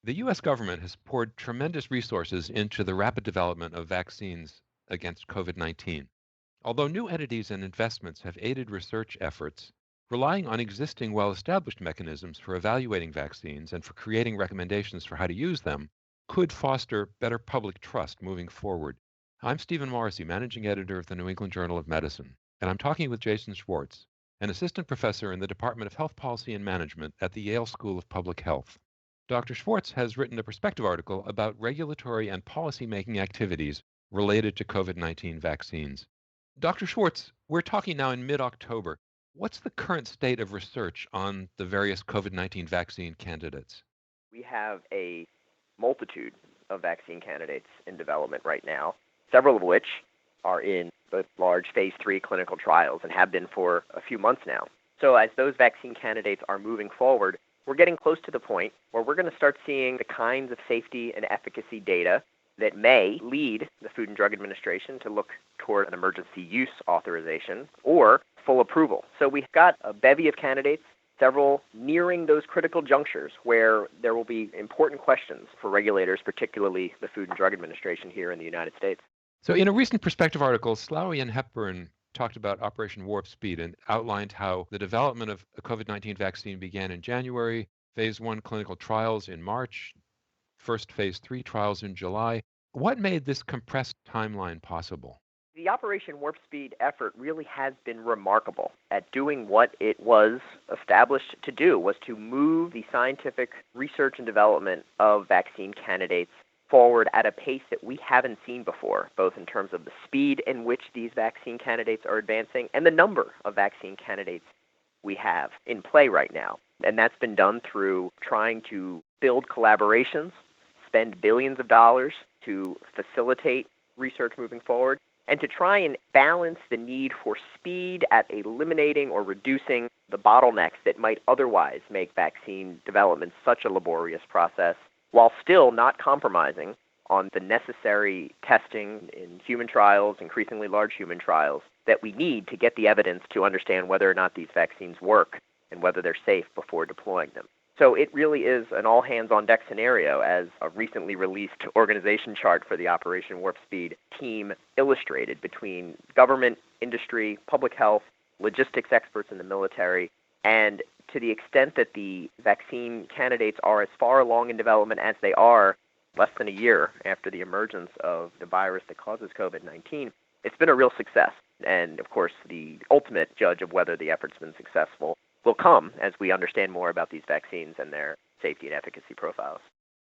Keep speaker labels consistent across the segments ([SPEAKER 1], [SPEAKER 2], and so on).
[SPEAKER 1] The U.S. government has poured tremendous resources into the rapid development of vaccines against COVID-19. Although new entities and investments have aided research efforts, relying on existing well-established mechanisms for evaluating vaccines and for creating recommendations for how to use them could foster better public trust moving forward. I'm Stephen Morrissey, managing editor of the New England Journal of Medicine, and I'm talking with Jason Schwartz, an assistant professor in the Department of Health Policy and Management at the Yale School of Public Health. Dr. Schwartz has written a perspective article about regulatory and policy-making activities related to COVID-19 vaccines. Dr. Schwartz, we're talking now in mid-October. What's the current state of research on the various COVID-19 vaccine candidates?
[SPEAKER 2] We have a multitude of vaccine candidates in development right now, several of which are in the large phase 3 clinical trials and have been for a few months now. So as those vaccine candidates are moving forward, we're getting close to the point where we're going to start seeing the kinds of safety and efficacy data that may lead the Food and Drug Administration to look toward an emergency use authorization or full approval. So we've got a bevy of candidates, several nearing those critical junctures where there will be important questions for regulators, particularly the Food and Drug Administration here in the United States.
[SPEAKER 1] So in a recent perspective article, Slaoui and Hepburn talked about Operation Warp Speed and outlined how the development of a COVID-19 vaccine began in January, phase 1 clinical trials in March, first phase 3 trials in July. What made this compressed timeline possible?
[SPEAKER 2] The Operation Warp Speed effort really has been remarkable at doing what it was established to do, was to move the scientific research and development of vaccine candidates forward at a pace that we haven't seen before, both in terms of the speed in which these vaccine candidates are advancing and the number of vaccine candidates we have in play right now. And that's been done through trying to build collaborations, spend billions of dollars to facilitate research moving forward, and to try and balance the need for speed at eliminating or reducing the bottlenecks that might otherwise make vaccine development such a laborious process, while still not compromising on the necessary testing in human trials, increasingly large human trials, that we need to get the evidence to understand whether or not these vaccines work and whether they're safe before deploying them. So it really is an all-hands-on-deck scenario, as a recently released organization chart for the Operation Warp Speed team illustrated, between government, industry, public health, logistics experts in the military, and to the extent that the vaccine candidates are as far along in development as they are, less than a year after the emergence of the virus that causes COVID-19, it's been a real success. And, of course, the ultimate judge of whether the effort's been successful will come as we understand more about these vaccines and their safety and efficacy profiles.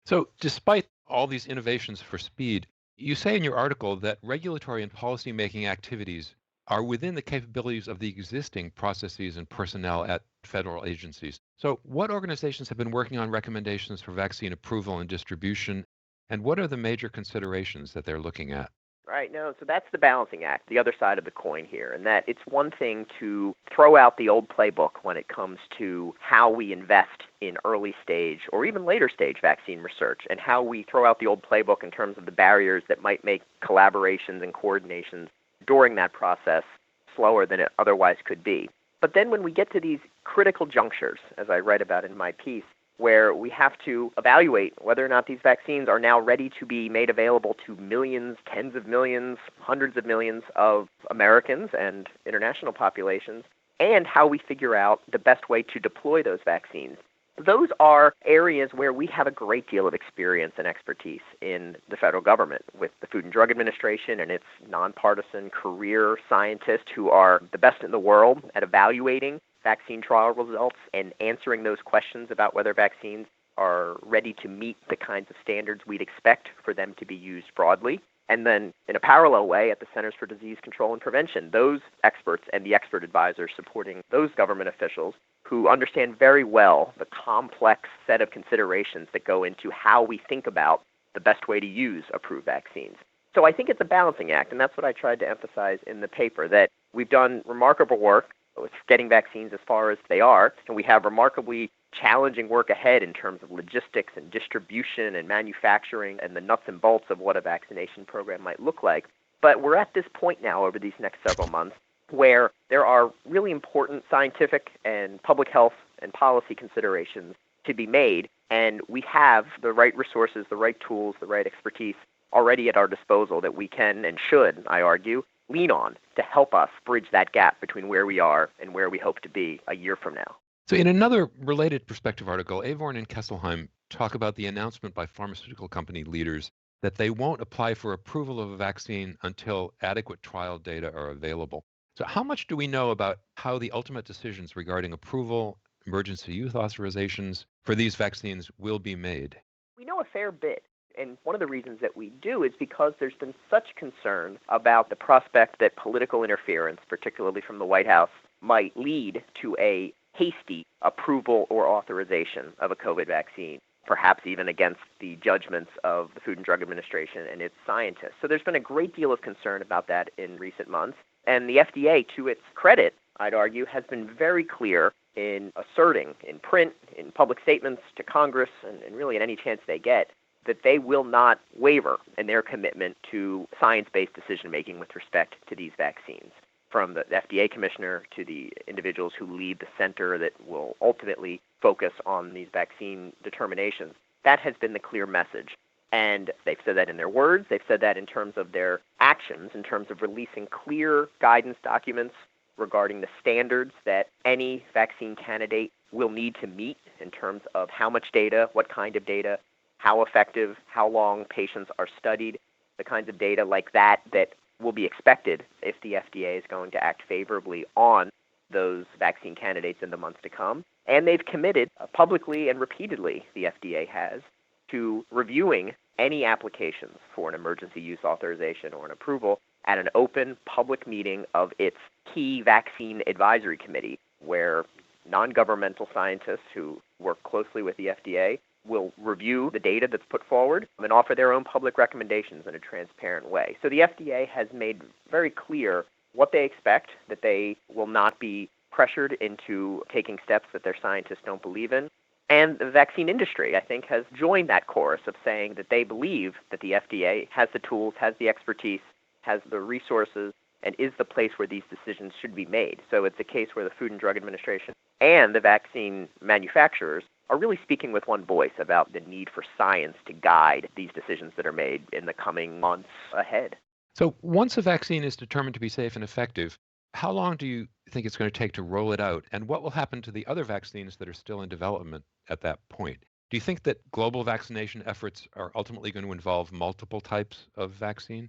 [SPEAKER 1] So despite all these innovations for speed, you say in your article that regulatory and policy-making activities are within the capabilities of the existing processes and personnel at federal agencies. So what organizations have been working on recommendations for vaccine approval and distribution, and what are the major considerations that they're looking at?
[SPEAKER 2] Right, no, so that's the balancing act, the other side of the coin here, and that it's one thing to throw out the old playbook when it comes to how we invest in early stage or even later stage vaccine research, and how we throw out the old playbook in terms of the barriers that might make collaborations and coordinations during that process slower than it otherwise could be. But then when we get to these critical junctures, as I write about in my piece, where we have to evaluate whether or not these vaccines are now ready to be made available to millions, tens of millions, hundreds of millions of Americans and international populations, and how we figure out the best way to deploy those vaccines. Those are areas where we have a great deal of experience and expertise in the federal government, with the Food and Drug Administration and its nonpartisan career scientists who are the best in the world at evaluating vaccine trial results and answering those questions about whether vaccines are ready to meet the kinds of standards we'd expect for them to be used broadly. And then in a parallel way, at the Centers for Disease Control and Prevention, those experts and the expert advisors supporting those government officials who understand very well the complex set of considerations that go into how we think about the best way to use approved vaccines. So I think it's a balancing act, and that's what I tried to emphasize in the paper, that we've done remarkable work with getting vaccines as far as they are, and we have remarkably challenging work ahead in terms of logistics and distribution and manufacturing and the nuts and bolts of what a vaccination program might look like. But we're at this point now over these next several months where there are really important scientific and public health and policy considerations to be made, and we have the right resources, the right tools, the right expertise already at our disposal that we can and should, I argue, lean on to help us bridge that gap between where we are and where we hope to be a year from now.
[SPEAKER 1] So in another related perspective article, Avorn and Kesselheim talk about the announcement by pharmaceutical company leaders that they won't apply for approval of a vaccine until adequate trial data are available. So how much do we know about how the ultimate decisions regarding approval, emergency use authorizations for these vaccines will be made?
[SPEAKER 2] We know a fair bit. And one of the reasons that we do is because there's been such concern about the prospect that political interference, particularly from the White House, might lead to a hasty approval or authorization of a COVID vaccine, perhaps even against the judgments of the Food and Drug Administration and its scientists. So there's been a great deal of concern about that in recent months. And the FDA, to its credit, I'd argue, has been very clear in asserting in print, in public statements to Congress, and really in any chance they get, that they will not waver in their commitment to science-based decision-making with respect to these vaccines. From the FDA commissioner to the individuals who lead the center that will ultimately focus on these vaccine determinations, that has been the clear message. And they've said that in their words, they've said that in terms of their actions, in terms of releasing clear guidance documents regarding the standards that any vaccine candidate will need to meet in terms of how much data, what kind of data, how effective, how long patients are studied, the kinds of data like that that will be expected if the FDA is going to act favorably on those vaccine candidates in the months to come. And they've committed publicly and repeatedly, the FDA has, to reviewing any applications for an emergency use authorization or an approval at an open public meeting of its key vaccine advisory committee, where non-governmental scientists who work closely with the FDA will review the data that's put forward and offer their own public recommendations in a transparent way. So the FDA has made very clear what they expect, that they will not be pressured into taking steps that their scientists don't believe in. And the vaccine industry, I think, has joined that chorus of saying that they believe that the FDA has the tools, has the expertise, has the resources, and is the place where these decisions should be made. So it's a case where the Food and Drug Administration and the vaccine manufacturers are really speaking with one voice about the need for science to guide these decisions that are made in the coming months ahead.
[SPEAKER 1] So once a vaccine is determined to be safe and effective, how long do you think it's going to take to roll it out? And what will happen to the other vaccines that are still in development at that point? Do you think that global vaccination efforts are ultimately going to involve multiple types of vaccine?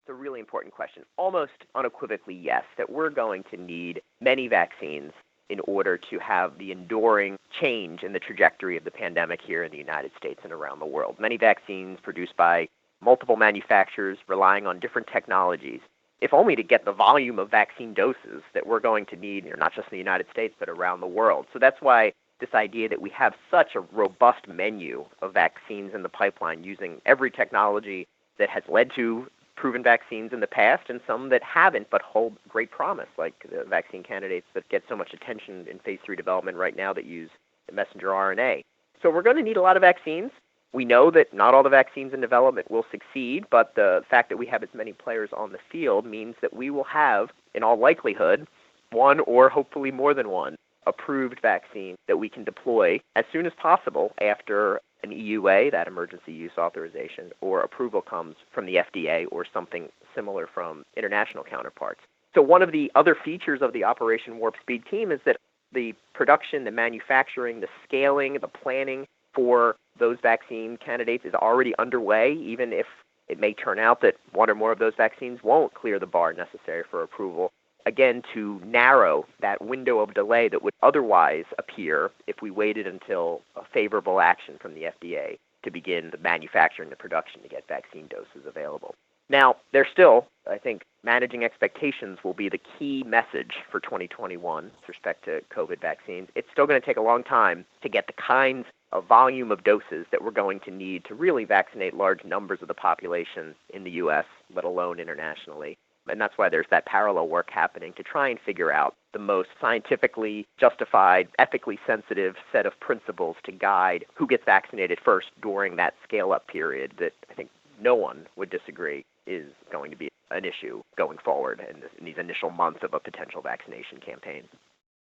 [SPEAKER 2] It's a really important question. Almost unequivocally, yes, that we're going to need many vaccines in order to have the enduring change in the trajectory of the pandemic here in the United States and around the world. Many vaccines produced by multiple manufacturers relying on different technologies, if only to get the volume of vaccine doses that we're going to need, not just in the United States, but around the world. So that's why this idea that we have such a robust menu of vaccines in the pipeline using every technology that has led to proven vaccines in the past and some that haven't but hold great promise, like the vaccine candidates that get so much attention in phase 3 development right now that use the messenger RNA. So we're going to need a lot of vaccines. We know that not all the vaccines in development will succeed, but the fact that we have as many players on the field means that we will have, in all likelihood, one or hopefully more than one approved vaccine that we can deploy as soon as possible after an EUA, that emergency use authorization, or approval comes from the FDA or something similar from international counterparts. So one of the other features of the Operation Warp Speed team is that the production, the manufacturing, the scaling, the planning for those vaccine candidates is already underway, even if it may turn out that one or more of those vaccines won't clear the bar necessary for approval. Again, to narrow that window of delay that would otherwise appear if we waited until a favorable action from the FDA to begin the manufacturing, the production to get vaccine doses available. Now, there's still, I think, managing expectations will be the key message for 2021 with respect to COVID vaccines. It's still going to take a long time to get the kinds of volume of doses that we're going to need to really vaccinate large numbers of the population in the U.S., let alone internationally. And that's why there's that parallel work happening to try and figure out the most scientifically justified, ethically sensitive set of principles to guide who gets vaccinated first during that scale-up period that I think no one would disagree is going to be an issue going forward in these initial months of a potential vaccination campaign.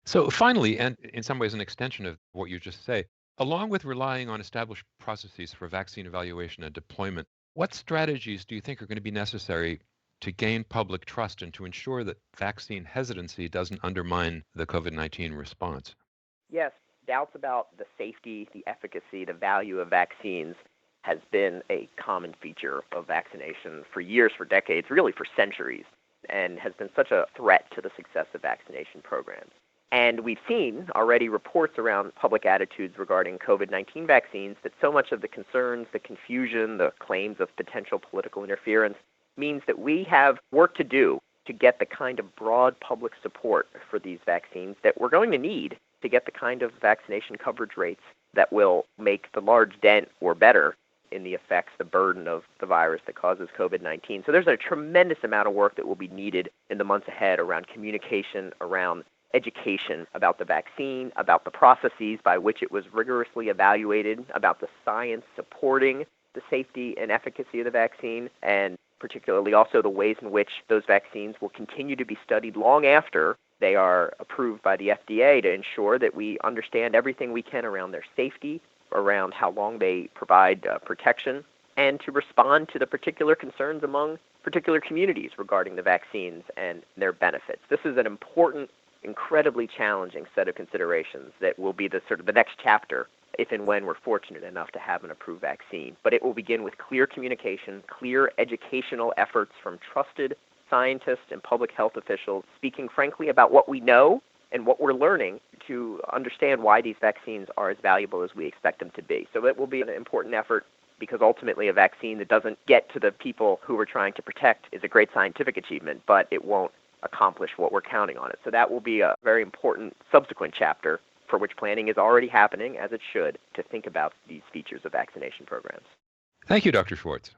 [SPEAKER 1] So finally, and in some ways an extension of what you just say, Along with relying on established processes for vaccine evaluation and deployment, what strategies do you think are going to be necessary to gain public trust and to ensure that vaccine hesitancy doesn't undermine the COVID-19 response?
[SPEAKER 2] Yes, doubts about the safety, the efficacy, the value of vaccines has been a common feature of vaccination for years, for decades, really for centuries, and has been such a threat to the success of vaccination programs. And we've seen already reports around public attitudes regarding COVID-19 vaccines that so much of the concerns, the confusion, the claims of potential political interference means that we have work to do to get the kind of broad public support for these vaccines that we're going to need to get the kind of vaccination coverage rates that will make the large dent or better in the effects, the burden of the virus that causes COVID-19. So there's a tremendous amount of work that will be needed in the months ahead around communication, around education about the vaccine, about the processes by which it was rigorously evaluated, about the science supporting the safety and efficacy of the vaccine, and particularly also the ways in which those vaccines will continue to be studied long after they are approved by the FDA to ensure that we understand everything we can around their safety, around how long they provide protection, and to respond to the particular concerns among particular communities regarding the vaccines and their benefits. This is an important, incredibly challenging set of considerations that will be the sort of the next chapter if and when we're fortunate enough to have an approved vaccine. But it will begin with clear communication, clear educational efforts from trusted scientists and public health officials speaking frankly about what we know and what we're learning to understand why these vaccines are as valuable as we expect them to be. So it will be an important effort because ultimately a vaccine that doesn't get to the people who we're trying to protect is a great scientific achievement, but it won't accomplish what we're counting on it. So that will be a very important subsequent chapter for which planning is already happening, as it should, to think about these features of vaccination programs.
[SPEAKER 1] Thank you, Dr. Schwartz.